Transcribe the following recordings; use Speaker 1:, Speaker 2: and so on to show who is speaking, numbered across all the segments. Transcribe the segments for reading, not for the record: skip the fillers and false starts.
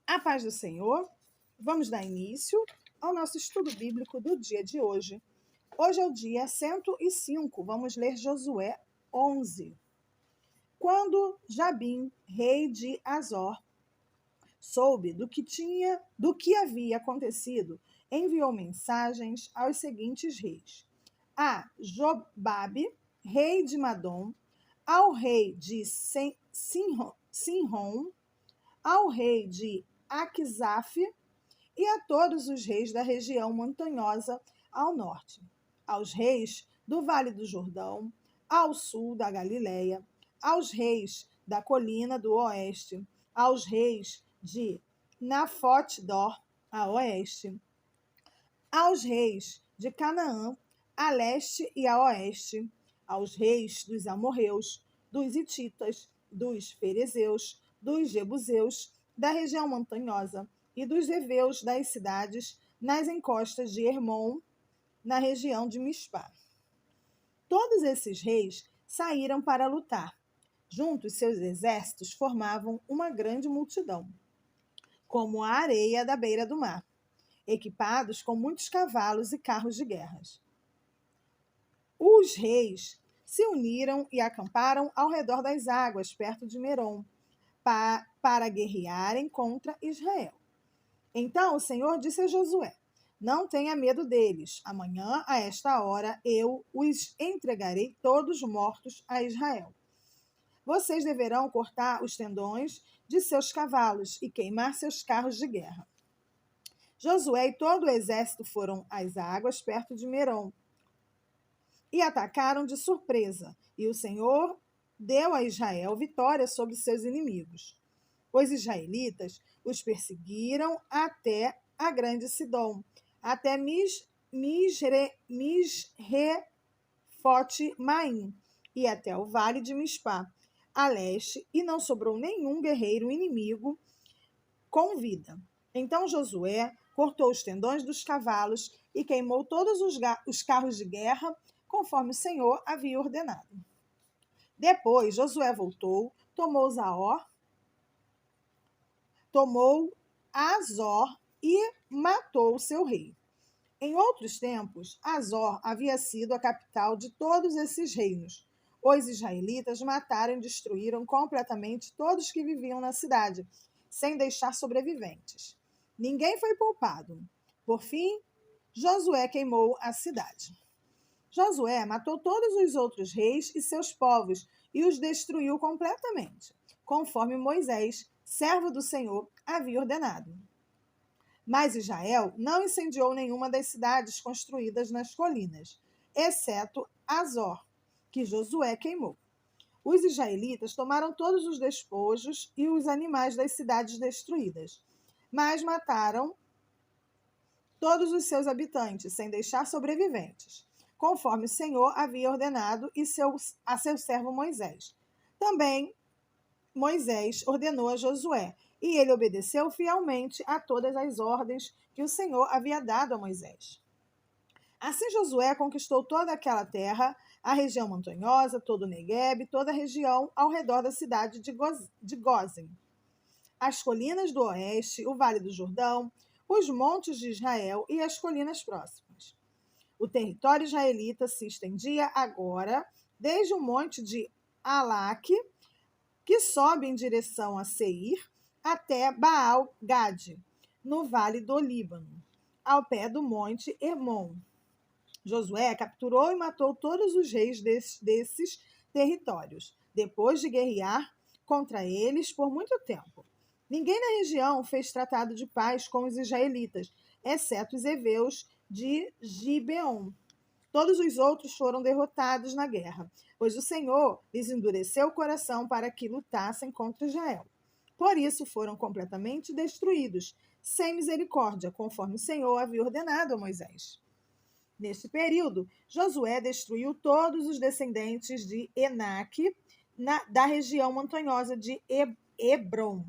Speaker 1: A paz do Senhor, vamos dar início ao nosso estudo bíblico do dia de hoje. Hoje é o dia 105, vamos ler Josué 11. Quando Jabim, rei de Azor, soube do que havia acontecido, enviou mensagens aos seguintes reis: a Jobabe, rei de Madom, ao rei de Sinrom, ao rei de Aquisaf e a todos os reis da região montanhosa ao norte, aos reis do Vale do Jordão, ao sul da Galileia, aos reis da colina do oeste, aos reis de Nafote-dor, a oeste, aos reis de Canaã, a leste e a oeste, aos reis dos amorreus, dos hititas, dos ferezeus, dos jebuseus, da região montanhosa, e dos heveus das cidades nas encostas de Hermon, na região de Mispá. Todos esses reis saíram para lutar. Juntos, seus exércitos formavam uma grande multidão, como a areia da beira do mar, equipados com muitos cavalos e carros de guerra. Os reis se uniram e acamparam ao redor das águas, perto de Merom, para guerrearem contra Israel. Então o Senhor disse a Josué: não tenha medo deles. Amanhã, a esta hora, eu os entregarei todos mortos a Israel. Vocês deverão cortar os tendões de seus cavalos e queimar seus carros de guerra. Josué e todo o exército foram às águas perto de Merom e atacaram de surpresa, e o Senhor deu a Israel vitória sobre seus inimigos. Os israelitas os perseguiram até a grande Sidom, até Misrefote-maim e até o vale de Mispá, a leste, e não sobrou nenhum guerreiro inimigo com vida. Então Josué cortou os tendões dos cavalos e queimou todos os carros de guerra, conforme o Senhor havia ordenado. Depois Josué voltou, tomou Azor e matou seu rei. Em outros tempos, Azor havia sido a capital de todos esses reinos. Os israelitas mataram e destruíram completamente todos que viviam na cidade, sem deixar sobreviventes. Ninguém foi poupado. Por fim, Josué queimou a cidade. Josué matou todos os outros reis e seus povos e os destruiu completamente, conforme Moisés, servo do Senhor, havia ordenado. Mas Israel não incendiou nenhuma das cidades construídas nas colinas, exceto Azor, que Josué queimou. Os israelitas tomaram todos os despojos e os animais das cidades destruídas, mas mataram todos os seus habitantes, sem deixar sobreviventes, conforme o Senhor havia ordenado a seu servo Moisés. Também Moisés ordenou a Josué, e ele obedeceu fielmente a todas as ordens que o Senhor havia dado a Moisés. Assim Josué conquistou toda aquela terra, a região montanhosa, todo o Negueb, toda a região ao redor da cidade de Gósen, as colinas do oeste, o Vale do Jordão, os montes de Israel e as colinas próximas. O território israelita se estendia agora desde o monte de Alaque, que sobe em direção a Seir, até Baal-Gade, no vale do Líbano, ao pé do monte Hermon. Josué capturou e matou todos os reis desses territórios, depois de guerrear contra eles por muito tempo. Ninguém na região fez tratado de paz com os israelitas, exceto os heveus de Gibeon. Todos os outros foram derrotados na guerra, pois o Senhor lhes endureceu o coração para que lutassem contra Israel. Por isso foram completamente destruídos, sem misericórdia, conforme o Senhor havia ordenado a Moisés. Neste período, Josué destruiu todos os descendentes de Enaque da região montanhosa de Hebron,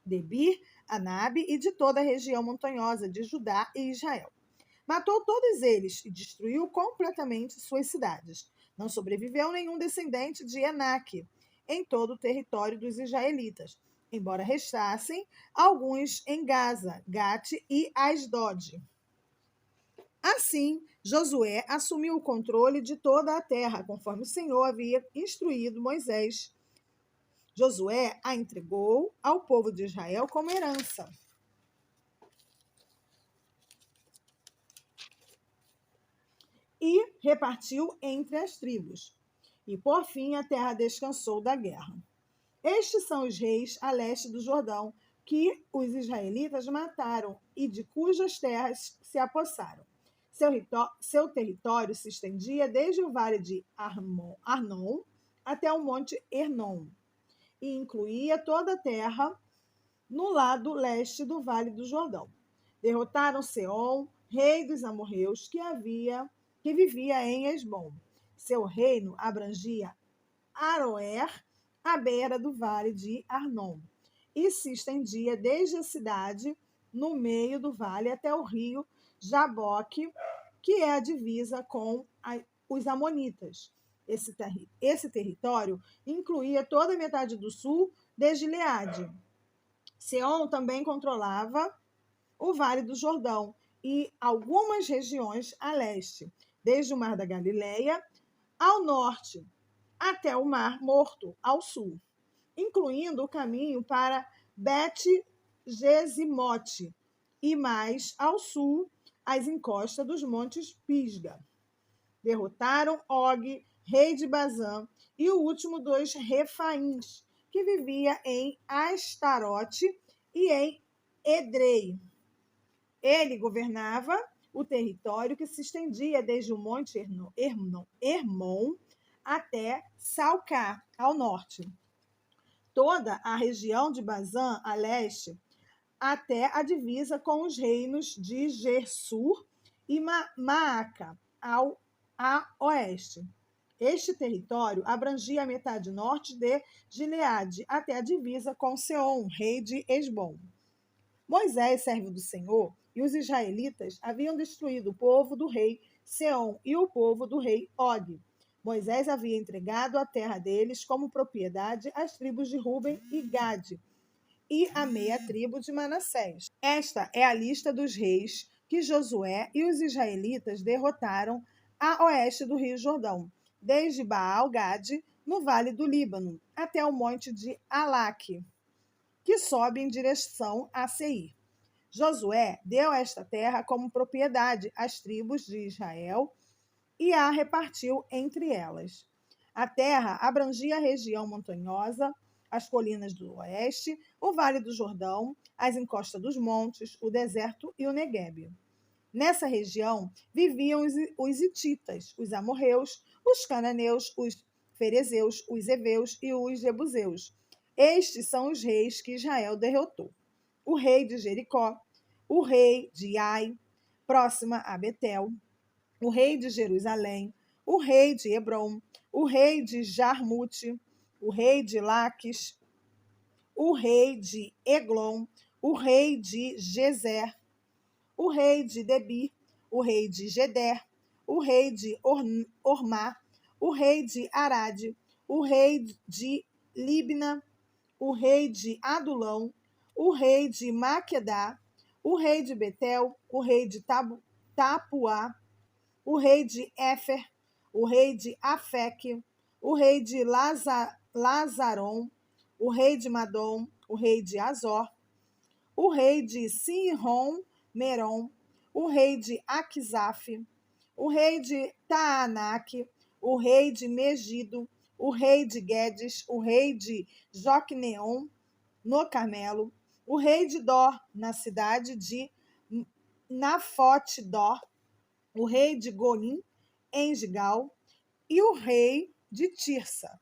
Speaker 1: Debir, Anabe e de toda a região montanhosa de Judá e Israel. Matou todos eles e destruiu completamente suas cidades. Não sobreviveu nenhum descendente de Enaque em todo o território dos israelitas, embora restassem alguns em Gaza, Gate e Asdod. Assim, Josué assumiu o controle de toda a terra, conforme o Senhor havia instruído Moisés. Josué a entregou ao povo de Israel como herança. E repartiu entre as tribos. E, por fim, a terra descansou da guerra. Estes são os reis a leste do Jordão, que os israelitas mataram e de cujas terras se apossaram. Seu território se estendia desde o vale de Arnon até o monte Hernon, e incluía toda a terra no lado leste do vale do Jordão. Derrotaram Seom, rei dos amorreus, que vivia em Esbom. Seu reino abrangia Aroer, à beira do vale de Arnon, e se estendia desde a cidade, no meio do vale, até o rio Jaboque, que é a divisa com os amonitas. Esse território incluía toda a metade do sul de Gileade. Seom também controlava o Vale do Jordão e algumas regiões a leste, desde o Mar da Galileia ao norte, até o Mar Morto ao sul, incluindo o caminho para Bet-Gesimote e mais ao sul as encostas dos montes Pisga. Derrotaram Og, rei de Bazã, e o último dos Refaíns, que vivia em Astarote e em Edrei. Ele governava o território que se estendia desde o monte Hermon até Salcá, ao norte. Toda a região de Bazã, a leste, até a divisa com os reinos de Gersur e Maaca, a oeste. Este território abrangia a metade norte de Gileade, até a divisa com Seom, rei de Esbom. Moisés, servo do Senhor, e os israelitas haviam destruído o povo do rei Seom e o povo do rei Og. Moisés havia entregado a terra deles como propriedade às tribos de Ruben e Gade e a meia tribo de Manassés. Esta é a lista dos reis que Josué e os israelitas derrotaram a oeste do rio Jordão, desde Baal-Gade, no vale do Líbano, até o monte de Alaque, que sobe em direção a Seir. Josué deu esta terra como propriedade às tribos de Israel e a repartiu entre elas. A terra abrangia a região montanhosa, as colinas do oeste, o vale do Jordão, as encostas dos montes, o deserto e o Neguebe. Nessa região viviam os hititas, os amorreus, os cananeus, os ferezeus, os heveus e os jebuseus. Estes são os reis que Israel derrotou: o rei de Jericó, o rei de Ai, próxima a Betel, o rei de Jerusalém, o rei de Hebrom, o rei de Jarmute, o rei de Laques, o rei de Eglon, o rei de Gezer, o rei de Debir, o rei de Geder, o rei de Ormá, o rei de Arade, o rei de Libna, o rei de Adulão, o rei de Maquedá, o rei de Betel, o rei de Tapuá, o rei de Éfer, o rei de Afeque, o rei de Lazaron, o rei de Madom, o rei de Azor, o rei de Sihon Meron, o rei de Aquisaf, o rei de Taanac, o rei de Megido, o rei de Guedes, o rei de Jocneon, no Carmelo, o rei de Dor, na cidade de Nafote-Dor, o rei de Goim, em Gigal, e o rei de Tirsa.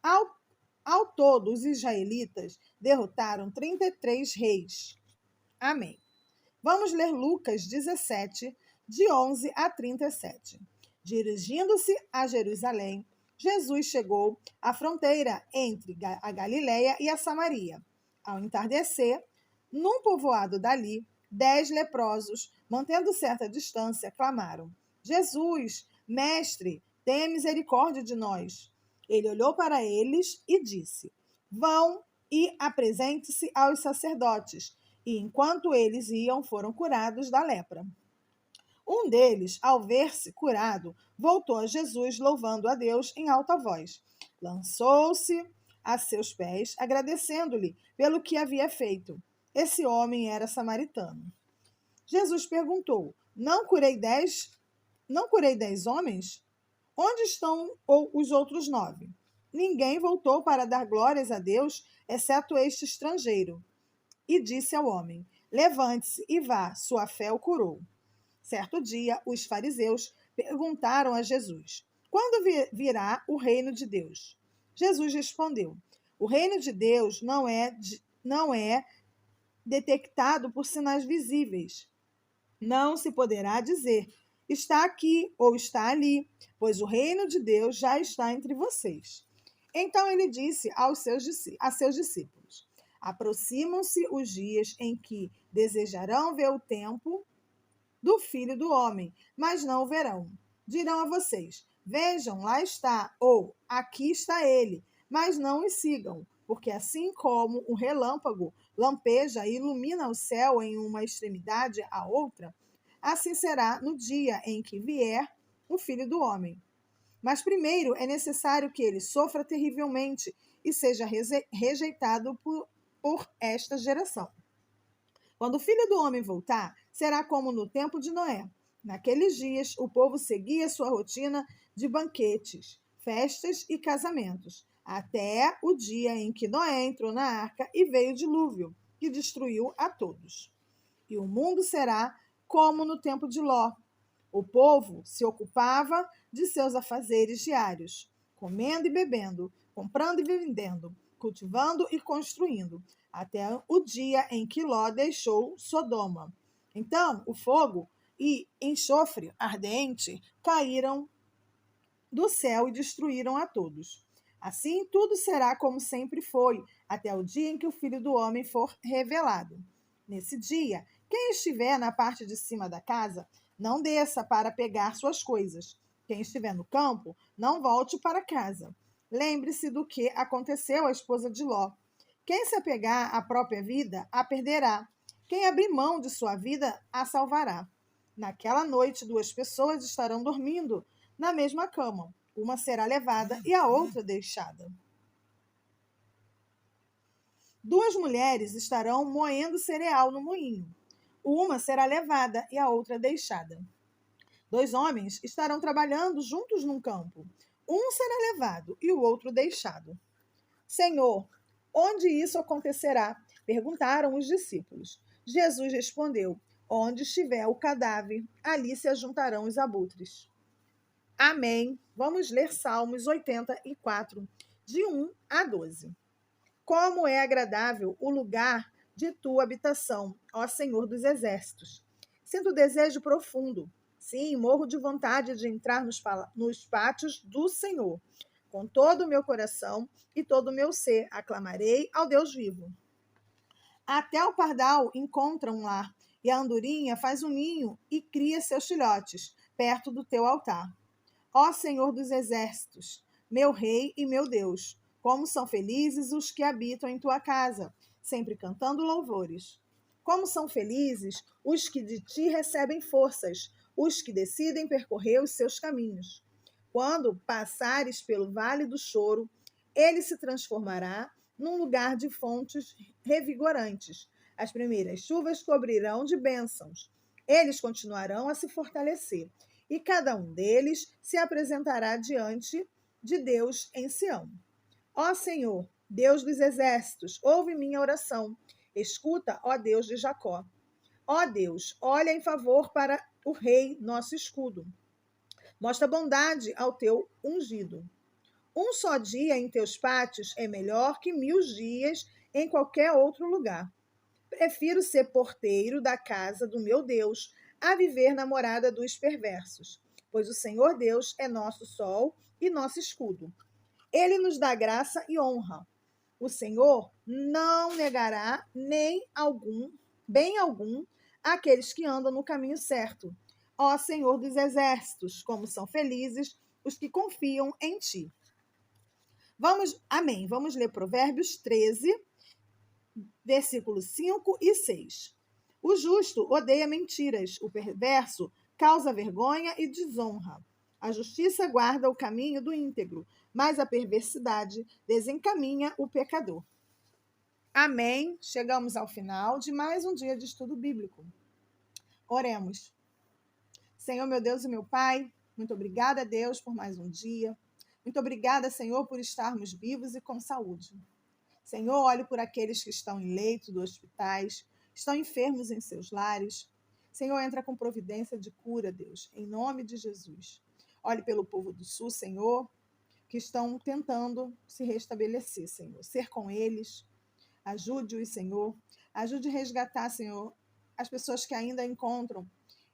Speaker 1: Ao todo, os israelitas derrotaram 33 reis. Amém. Vamos ler Lucas 17, de 11 a 37. Dirigindo-se a Jerusalém, Jesus chegou à fronteira entre a Galileia e a Samaria. Ao entardecer, num povoado dali, 10 leprosos, mantendo certa distância, clamaram: Jesus, mestre, tenha misericórdia de nós. Ele olhou para eles e disse: Vão e apresente-se aos sacerdotes. E enquanto eles iam, foram curados da lepra. Um deles, ao ver-se curado, voltou a Jesus, louvando a Deus em alta voz. Lançou-se a seus pés, agradecendo-lhe pelo que havia feito. Esse homem era samaritano. Jesus perguntou: Não curei 10 homens? Onde estão os outros 9? Ninguém voltou para dar glórias a Deus, exceto este estrangeiro. E disse ao homem: Levante-se e vá, sua fé o curou. Certo dia, os fariseus perguntaram a Jesus: Quando virá o reino de Deus? Jesus respondeu: O reino de Deus não é detectado por sinais visíveis. Não se poderá dizer: está aqui ou está ali, pois o reino de Deus já está entre vocês. Então ele disse a seus discípulos: Aproximam-se os dias em que desejarão ver o tempo do Filho do Homem, mas não o verão. Dirão a vocês: Vejam, lá está, ou aqui está ele, mas não o sigam, porque assim como um relâmpago lampeja e ilumina o céu em uma extremidade à outra, assim será no dia em que vier o Filho do Homem. Mas primeiro é necessário que ele sofra terrivelmente e seja rejeitado por esta geração. Quando o Filho do Homem voltar, será como no tempo de Noé. Naqueles dias, o povo seguia sua rotina de banquetes, festas e casamentos, até o dia em que Noé entrou na arca e veio o dilúvio, que destruiu a todos. E o mundo será como no tempo de Ló. O povo se ocupava de seus afazeres diários, comendo e bebendo, comprando e vendendo, cultivando e construindo, até o dia em que Ló deixou Sodoma. Então, o fogo e enxofre ardente caíram do céu e destruíram a todos. Assim, tudo será como sempre foi, até o dia em que o Filho do Homem for revelado. Nesse dia, quem estiver na parte de cima da casa, não desça para pegar suas coisas. Quem estiver no campo, não volte para casa. Lembre-se do que aconteceu à esposa de Ló. Quem se apegar à própria vida, a perderá. Quem abrir mão de sua vida, a salvará. Naquela noite, 2 pessoas estarão dormindo na mesma cama. Uma será levada e a outra deixada. 2 mulheres estarão moendo cereal no moinho. Uma será levada e a outra deixada. 2 homens estarão trabalhando juntos num campo. Um será levado e o outro deixado. Senhor, onde isso acontecerá? Perguntaram os discípulos. Jesus respondeu: Onde estiver o cadáver, ali se ajuntarão os abutres. Amém. Vamos ler Salmos 84, de 1 a 12. Como é agradável o lugar de tua habitação, ó Senhor dos exércitos. Sinto desejo profundo. Sim, morro de vontade de entrar nos pátios do Senhor. Com todo o meu coração e todo o meu ser, aclamarei ao Deus vivo. Até o pardal encontra um lar, e a andorinha faz um ninho e cria seus filhotes, perto do teu altar. Ó Senhor dos exércitos, meu Rei e meu Deus, como são felizes os que habitam em tua casa, sempre cantando louvores. Como são felizes os que de ti recebem forças, os que decidem percorrer os seus caminhos. Quando passares pelo vale do choro, ele se transformará num lugar de fontes revigorantes. As primeiras chuvas cobrirão de bênçãos. Eles continuarão a se fortalecer e cada um deles se apresentará diante de Deus em Sião. Ó Senhor, Deus dos exércitos, ouve minha oração. Escuta, ó Deus de Jacó. Ó Deus, olha em favor para o rei, nosso escudo. Mostra bondade ao teu ungido. Um só dia em teus pátios é melhor que 1000 dias em qualquer outro lugar. Prefiro ser porteiro da casa do meu Deus a viver na morada dos perversos, pois o Senhor Deus é nosso sol e nosso escudo. Ele nos dá graça e honra. O Senhor não negará bem algum àqueles que andam no caminho certo. Ó Senhor dos exércitos, como são felizes os que confiam em ti. Amém. Vamos ler Provérbios 13, versículos 5 e 6. O justo odeia mentiras, o perverso causa vergonha e desonra. A justiça guarda o caminho do íntegro, mas a perversidade desencaminha o pecador. Amém. Chegamos ao final de mais um dia de estudo bíblico. Oremos. Senhor, meu Deus e meu Pai, muito obrigada, Deus, por mais um dia. Muito obrigada, Senhor, por estarmos vivos e com saúde. Senhor, olhe por aqueles que estão em leito dos hospitais, estão enfermos em seus lares. Senhor, entra com providência de cura, Deus, em nome de Jesus. Olhe pelo povo do Sul, Senhor, que estão tentando se restabelecer, Senhor. Ser com eles, ajude-os, Senhor. Ajude a resgatar, Senhor, as pessoas que ainda encontram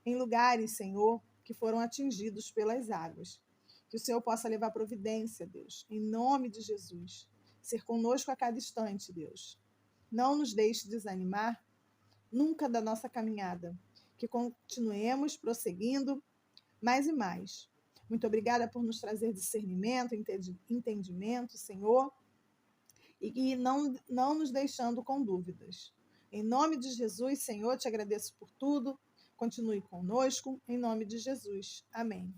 Speaker 1: em lugares, Senhor, que foram atingidos pelas águas. Que o Senhor possa levar providência, Deus, em nome de Jesus. Ser conosco a cada instante, Deus. Não nos deixe desanimar nunca da nossa caminhada. Que continuemos prosseguindo mais e mais. Muito obrigada por nos trazer discernimento, entendimento, Senhor, e não nos deixando com dúvidas. Em nome de Jesus, Senhor, te agradeço por tudo. Continue conosco, em nome de Jesus. Amém.